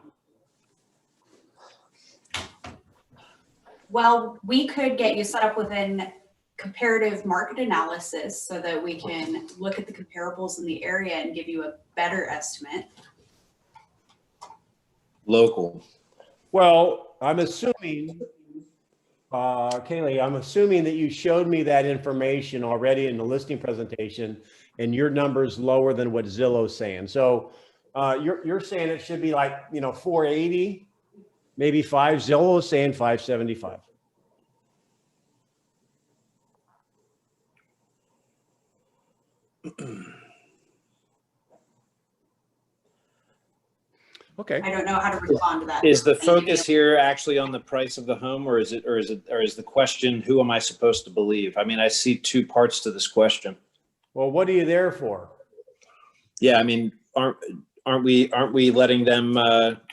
Well, we could get you set up with an comparative market analysis so that we can look at the comparables in the area and give you a better estimate. Local. Well, I'm assuming, Kaylee, I'm assuming that you showed me that information already in the listing presentation, and your number's lower than what Zillow's saying. So you're saying it should be like, 480, maybe 5. Zillow's saying 575. Okay. I don't know how to respond to that. Is the focus here actually on the price of the home, or is the question, who am I supposed to believe? I mean, I see two parts to this question. Well, what are you there for? Yeah, I mean, aren't we letting them,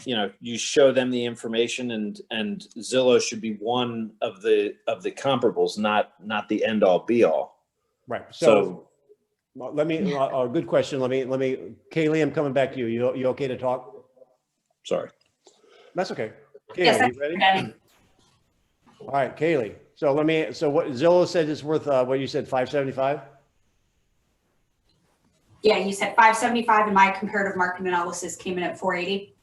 you show them the information, and Zillow should be one of the comparables, not the end all be all. Right. So well, let me, a good question. Let me, Kaylee, I'm coming back to you. You okay to talk? Sorry. That's okay. Kaylee, Yes, you ready? Denny. All right, Kaylee. So what Zillow said is worth, what you said, 575? Yeah, you said 575 and my comparative market analysis came in at 480.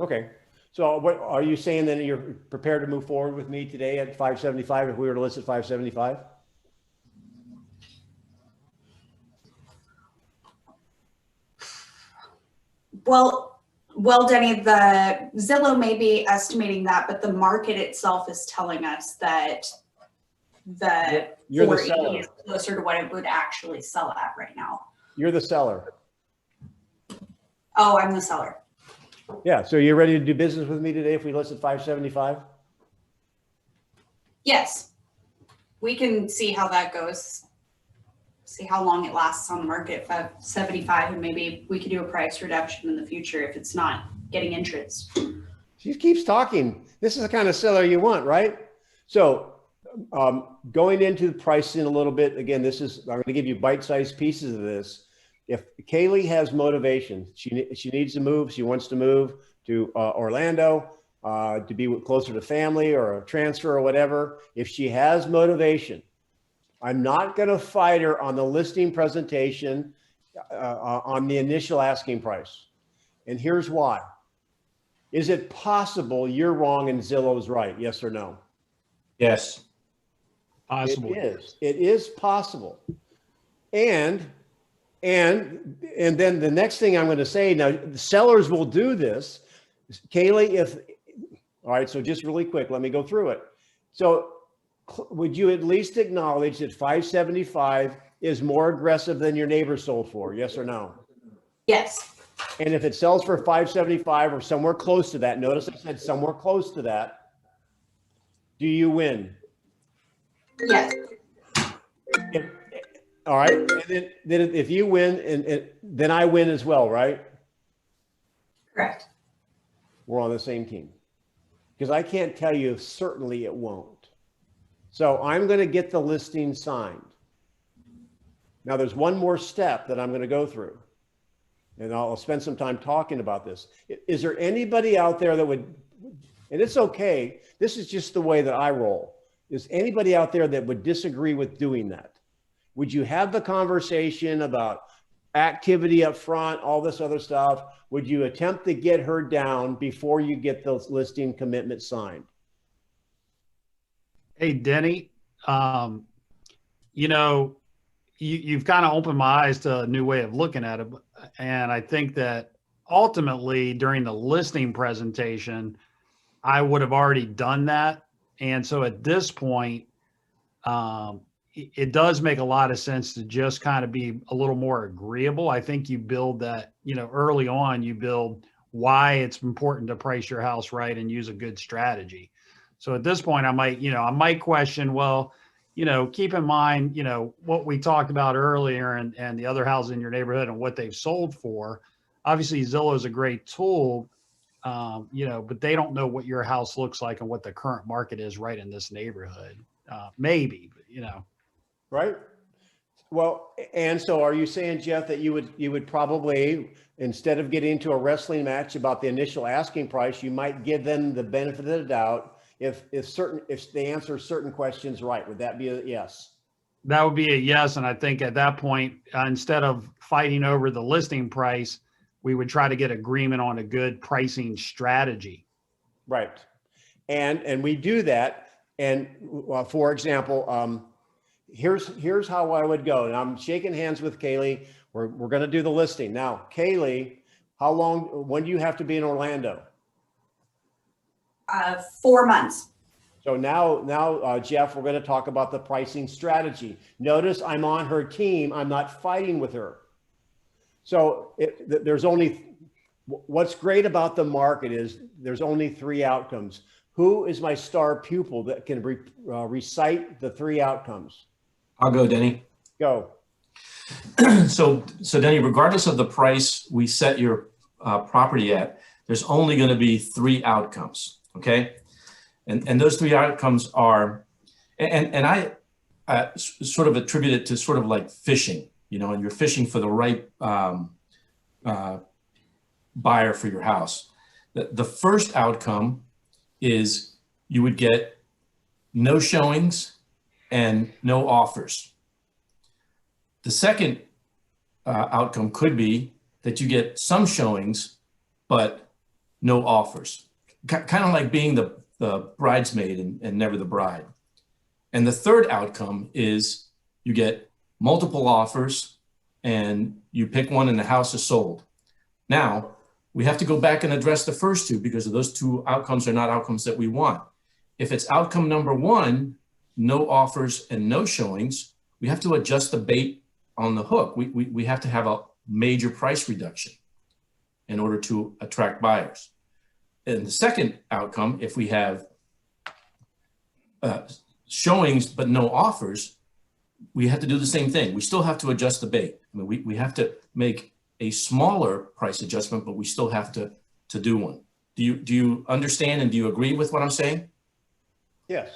Okay. So what are you saying then, you're prepared to move forward with me today at 575 if we were to list at 575? Well, Denny, the Zillow may be estimating that, but the market itself is telling us that the You're the 480 seller. is closer to what it would actually sell at right now. You're the seller. Oh, I'm the seller. Yeah. So you're ready to do business with me today if we list at 575? Yes, we can see how that goes. See how long it lasts on the market, 575, and maybe we could do a price reduction in the future if it's not getting interest. She keeps talking. This is the kind of seller you want, right? So going into pricing a little bit, again, I'm going to give you bite-sized pieces of this. If Kaylee has motivation, she needs to move. She wants to move to Orlando to be closer to family or a transfer or whatever. If she has motivation, I'm not going to fight her on the listing presentation on the initial asking price. And here's why. Is it possible you're wrong and Zillow's right? Yes or no? Yes. Possible. It is possible. And then the next thing I'm going to say, now the sellers will do this. Kaylee, all right, so just really quick, let me go through it. So would you at least acknowledge that 575 is more aggressive than your neighbor sold for? Yes or no? Yes. And if it sells for 575 or somewhere close to that, notice I said somewhere close to that, do you win? Yes. All right. And then if you win, then I win as well, right? Correct. We're on the same team. Because I can't tell you certainly it won't. So I'm going to get the listing signed. Now there's one more step that I'm going to go through. And I'll spend some time talking about this. Is there anybody out there that would, and it's okay, this is just the way that I roll. Is anybody out there that would disagree with doing that? Would you have the conversation about activity up front, all this other stuff? Would you attempt to get her down before you get the listing commitment signed? Hey, Denny, you've kind of opened my eyes to a new way of looking at it. And I think that ultimately during the listing presentation, I would have already done that. And so at this point, it does make a lot of sense to just kind of be a little more agreeable. I think you build that, early on, you build why it's important to price your house right and use a good strategy. So at this point, I might question, well, keep in mind, what we talked about earlier and the other houses in your neighborhood and what they've sold for. Obviously, Zillow is a great tool, but they don't know what your house looks like and what the current market is right in this neighborhood. Maybe, but, Right. Well, and so are you saying, Jeff, that you would probably, instead of getting into a wrestling match about the initial asking price, you might give them the benefit of the doubt if they answer certain questions right? Would that be a yes? That would be a yes. And I think at that point, instead of fighting over the listing price, we would try to get agreement on a good pricing strategy. Right. And we do that. And for example, here's how I would go. And I'm shaking hands with Kaylee. We're going to do the listing. Now, Kaylee, when do you have to be in Orlando? 4 months. So now, Jeff, we're going to talk about the pricing strategy. Notice I'm on her team. I'm not fighting with her. So there's only what's great about the market is there's only 3 outcomes. Who is my star pupil that can recite the 3 outcomes? I'll go, Denny. Go. So Denny, regardless of the price we set your property at, there's only going to be 3 outcomes. Okay. And those 3 outcomes are, and I sort of attribute it to sort of like fishing, you know, and you're fishing for the right buyer for your house. The first outcome is you would get no showings and no offers. The second outcome could be that you get some showings, but no offers. Kind of like being the bridesmaid and never the bride. And the third outcome is you get multiple offers and you pick one and the house is sold. Now, we have to go back and address the first 2 because of those 2 outcomes are not outcomes that we want. If it's outcome number 1, no offers and no showings, we have to adjust the bait on the hook. We have to have a major price reduction in order to attract buyers. And the second outcome, if we have showings but no offers, we have to do the same thing. We still have to adjust the bait. I mean, we have to make a smaller price adjustment, but we still have to do one. Do you understand and do you agree with what I'm saying? Yes.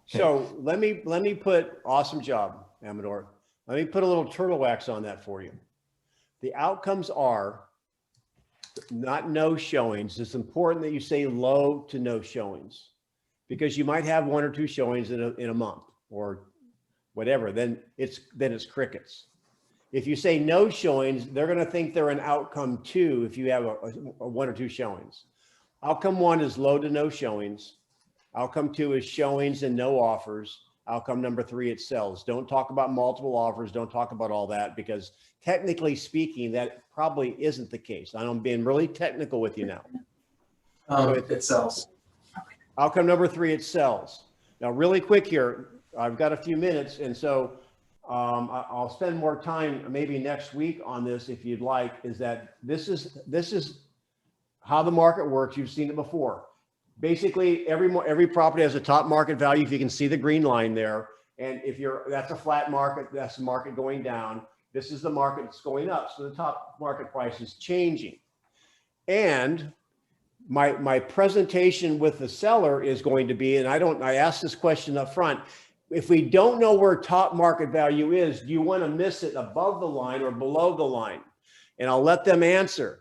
So let me put, awesome job, Amador. Let me put a little turtle wax on that for you. The outcomes are not no showings. It's important that you say low to no showings because you might have 1 or 2 showings in a month or whatever. Then it's crickets. If you say no showings, they're going to think they're an outcome 2 if you have a 1 or 2 showings. Outcome 1 is low to no showings. Outcome 2 is showings and no offers. Outcome number 3, it sells. Don't talk about multiple offers. Don't talk about all that because technically speaking, that probably isn't the case. I'm being really technical with you now. It sells. Outcome number 3, it sells. Now, really quick here, I've got a few minutes, and so I'll spend more time maybe next week on this if you'd like, is that this is how the market works. You've seen it before. Basically, every property has a top market value. If you can see the green line there, and that's a flat market, that's the market going down. This is the market that's going up. So the top market price is changing. And my presentation with the seller is going to be, and I asked this question up front, if we don't know where top market value is, do you want to miss it above the line or below the line? And I'll let them answer.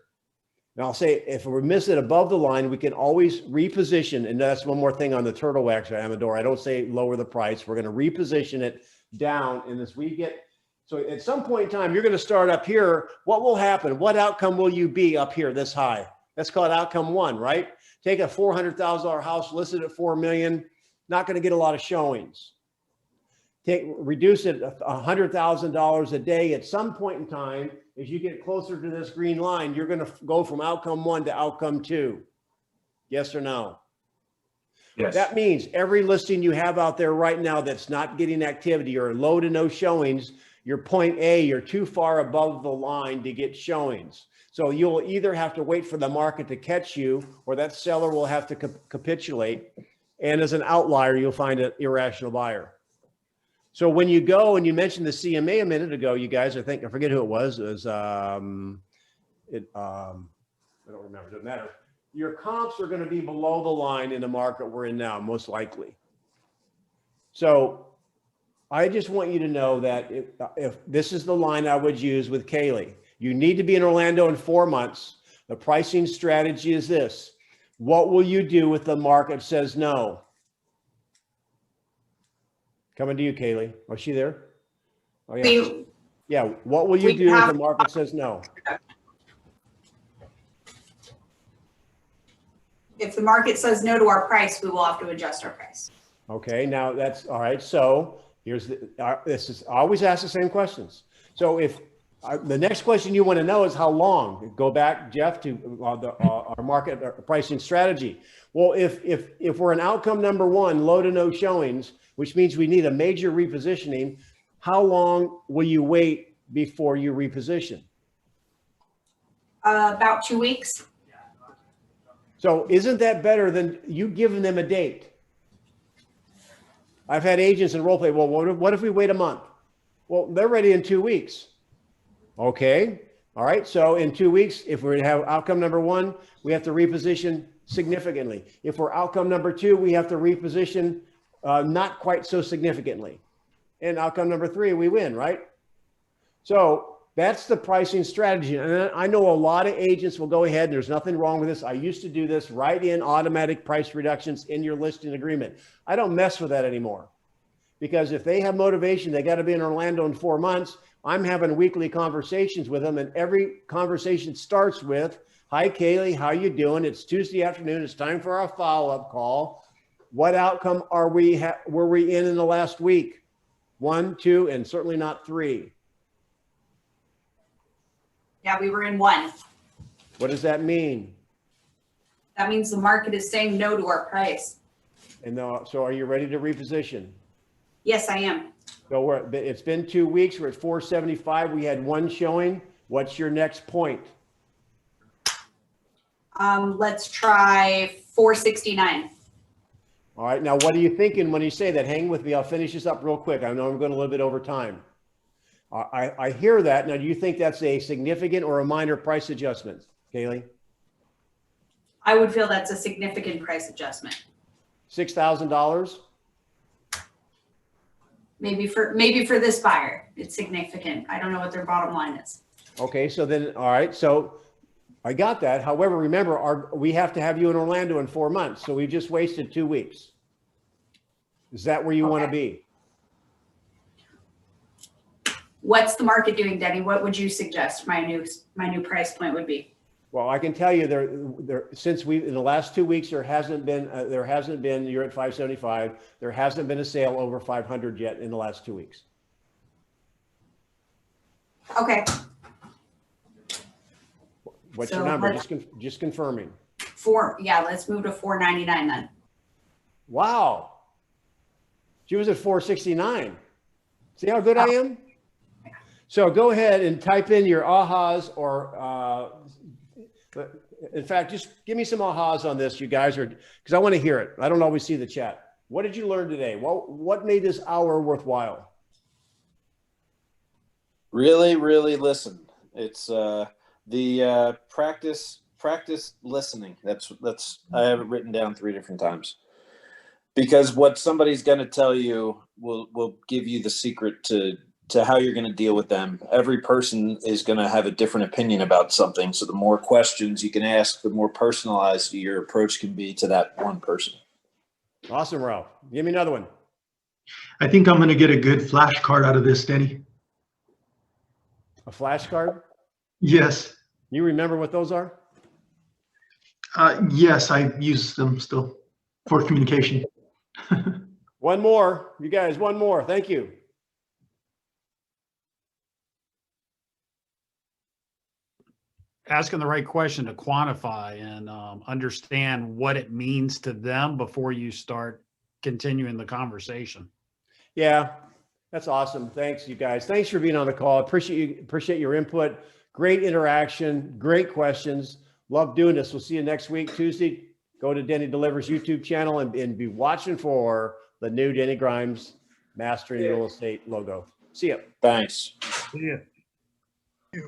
And I'll say, if we miss it above the line, we can always reposition. And that's one more thing on the turtle wax, Amador. I don't say lower the price. We're going to reposition it down. And as we get, so at some point in time, you're going to start up here. What will happen? What outcome will you be up here this high? That's called outcome 1, right? Take a $400,000 house listed at $4 million, not going to get a lot of showings. Reduce it $100,000 a day. At some point in time, as you get closer to this green line, you're going to go from outcome 1 to outcome 2. Yes or no? Yes. That means every listing you have out there right now that's not getting activity or low to no showings, you're point A, you're too far above the line to get showings. So you'll either have to wait for the market to catch you or that seller will have to capitulate. And as an outlier, you'll find an irrational buyer. So when you go and you mentioned the CMA a minute ago, you guys, I forget who it was. It was, I don't remember, it doesn't matter. Your comps are going to be below the line in the market we're in now, most likely. So I just want you to know that if this is the line I would use with Kaylee, you need to be in Orlando in 4 months. The pricing strategy is this. What will you do if the market says no? Coming to you, Kaylee. Was she there? Oh, yeah. Yeah. What will you do if the market says no? If the market says no to our price, we will have to adjust our price. Okay. Now that's all right. So here's this is I always ask the same questions. So if the next question you want to know is how long? Go back, Jeff, to our market pricing strategy. Well, if we're in outcome number 1, low to no showings, which means we need a major repositioning, how long will you wait before you reposition? About 2 weeks. So isn't that better than you giving them a date? I've had agents in role play. Well, what if we wait a month? Well, they're ready in 2 weeks. Okay. All right. So in 2 weeks, if we're to have outcome number one, we have to reposition significantly. If we're outcome number two, we have to reposition not quite so significantly. And outcome number three, we win, right? So that's the pricing strategy. And I know a lot of agents will go ahead, and there's nothing wrong with this. I used to do this, write in automatic price reductions in your listing agreement. I don't mess with that anymore, because if they have motivation, they got to be in Orlando in 4 months. I'm having weekly conversations with them, and every conversation starts with, "Hi, Kaylee, how you doing? It's Tuesday afternoon. It's time for our follow-up call. What outcome were we in the last week? 1, 2, and certainly not 3. Yeah, we were in 1. What does that mean? That means the market is saying no to our price. And so are you ready to reposition? Yes, I am. So it's been 2 weeks. We're at 475. We had 1 showing. What's your next point? Let's try 469. All right. Now, what are you thinking when you say that? Hang with me. I'll finish this up real quick. I know I'm going a little bit over time. I hear that. Now, do you think that's a significant or a minor price adjustment, Kaylee? I would feel that's a significant price adjustment. $6,000? Maybe for this buyer, it's significant. I don't know what their bottom line is. Okay. So then, all right. So I got that. However, remember, we have to have you in Orlando in 4 months. So we just wasted 2 weeks. Is that where you want to be? What's the market doing, Denny? What would you suggest my new price point would be? Well, I can tell you since in the last 2 weeks, you're at 575. There hasn't been a sale over 500 yet in the last 2 weeks. Okay. What's So your number? let's- Just confirming. Yeah, let's move to 499 then. Wow. She was at 469. See how good I am? So go ahead and type in your ahas in fact, just give me some ahas on this, you guys, because I want to hear it. I don't always see the chat. What did you learn today? What made this hour worthwhile? Really, really listen. It's the practice listening. That's I have it written down 3 different times, because what somebody's going to tell you will give you the secret to how you're going to deal with them. Every person is going to have a different opinion about something. So the more questions you can ask, the more personalized your approach can be to that one person. Awesome, Ralph. Give me another one. I think I'm going to get a good flashcard out of this, Denny. A flashcard? Yes. You remember what those are? Yes, I use them still for communication. One more. You guys, one more. Thank you. Asking the right question to quantify and understand what it means to them before you start continuing the conversation. Yeah, that's awesome. Thanks, you guys. Thanks for being on the call. Appreciate your input. Great interaction. Great questions. Love doing this. We'll see you next week, Tuesday. Go to Denny Delivers YouTube channel and be watching for the new Denny Grimes Mastering Real Estate logo. See ya. Thanks. See ya.